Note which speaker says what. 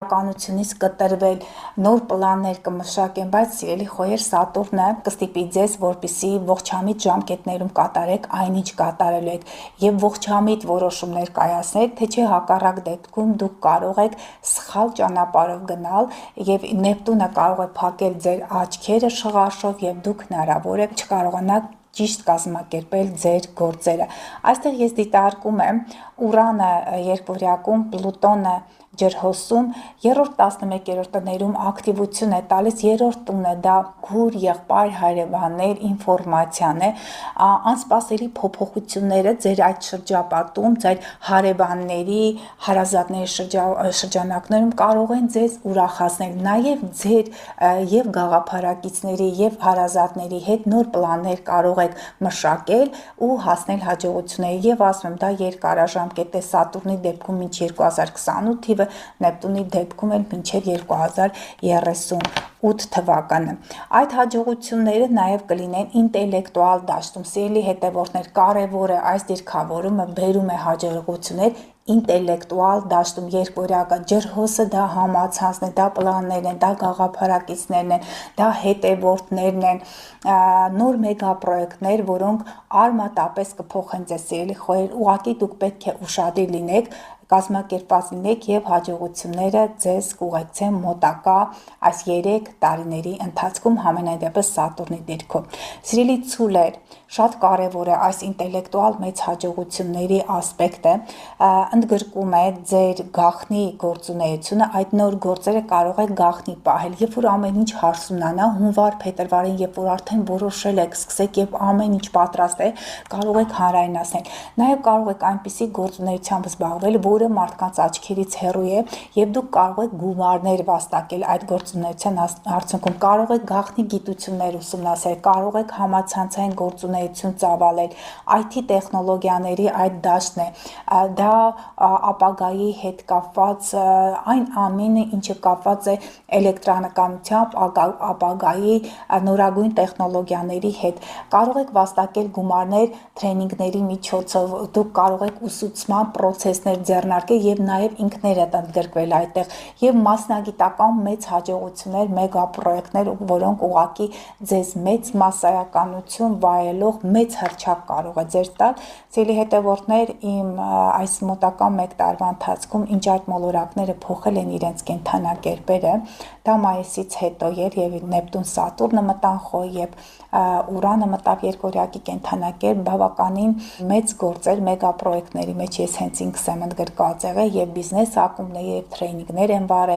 Speaker 1: Ականությունից կտրվել նոր պլաններ կմշակեն, բայց սիրելի խոյեր Սատուրնը կստիպի ձեզ, որպեսզի ողջամիտ ժամկետներում կատարեք այնինչ կատարելու եք եւ ողջամիտ որոշումներ կայացնեք, թե չէ հակառակ դեպքում դուք կարող եք սխալ ճանապարհով գնալ եւ Նեպտունը կարող է փակել ձեր աչքերը շղարշով եւ դուք հնարավոր է չկարողանաք ճիշտ կազմակերպել ձեր գործերը։ Այստեղ ես դիտարկում եմ Ուրանը երկվորյակում, Պլուտոնը ջրհոսում, 3-11 տներում ակտիվություն է տալիս, 3-րդ տունը դա քուր, եղբայր, հարևաններ, ինֆորմացիան է, անսպասելի փոփոխությունները ձեր այդ շրջապատում, ձեր հարևանների, հարազատների շրջանակներում կարող են ձեզ ուրախացնել, նաև ձեր եւ գաղափարակիցների եւ հարազատների հետ նոր պլաններ կարող եք մշակել ու հասնել հաջողությունների եւ ասում եմ դա երկարաժամկետ է Սատուրնի դեպքում մինչ 2028 թիվը, Նեպտունի դեպքում էլ մինչև 2038 թվականը։ Այդ հաջողությունները նաև կլինեն ինտելեկտուալ դաշտում։ Սիրելի հետևորդներ, կարևորը այս դիրքավորումը բերում է հաջողություններ ինտելեկտուալ դաշտում, երկվորյակը ջրհոսը դա համացանցն է, դա պլաններն են, դա գաղափարակիցներն են, դա հետևորդներն են, նոր մեգապրոյեկտներ, որոնք արմատապես կփոխեն ձեզ սիրելի խոյեր, ուղղակի դուք պետք է ուշադիր լինեք, կազմակերպված լինեք եւ հաջողությունները ձեզ կուղեկցեն մոտակա այս 3 տարիների ընթացքում համենայն դեպս Սատուրնի դիրքով։ Սիրելի ցուլեր, շատ կարևոր է այս ինտելեկտուալ մեծ հաջողությունների ասպեկտը, ընդգրկում է ձեր գաղտնի գործունեությունը, այդ նոր գործերը կարող եք գաղտնի պահել, երբ որ ամեն ինչ հարսունանա, հունվար, փետրվարին, երբ որ արդեն որոշել եք, սկսեք եւ ամեն ինչ պատրաստ է, կարող եք հանրայնացնել։ Նաեւ կարող եք այնպիսի գործունեությամբ զբաղվել, որը մարդկանց աչքերից հեռու է եւ դուք կարող եք գումարներ վաստակել այդ գործունեության արդյունքում, կարող եք գաղտնի գիտություններ ուսումնասիրել, կարող եք համացանցային գործունեություն ծավալել, IT տեխնոլոգիաների այդ դաշտն է, դա ապագայի հետ կապված այն ամենը, ինչը կապված է էլեկտրականությամբ, ապագայի նորագույն տեխնոլոգիաների հետ, կարող եք վաստակել գումարներ տրեյնինգների միջոցով, դուք կարող եք ուսուցման պրոցեսներ ձեռնարկել եւ նաեւ ինքներդ ընդգրկվել այդտեղ եւ մասնագիտական մեծ հաջողություններ, մեգապրոյեկտներ, որոնք ուղղակի ձեզ մեծ մասսայականություն վայելող մեծ հռչակ կարող է ձեր տալ։ Սիրելի հետևորդներ, իմ այս մոտակա 1 տարվա ընթացքում ինչ այդ մոլորակները փոխել են իրենց կենթանակերպերը, դա մայիսից հետո էր եւ Նեպտուն Սատուրնը մտան խոյ եւ Ուրանը մտավ երկորյակի կենթանակերպ, բավականին մեծ գործեր, մեգապրոյեկտների մեջ ես հենց ինքս եմ ընդգրկված եղել եւ բիզնես ակումբներ եւ տրեյնինգներ եմ վարել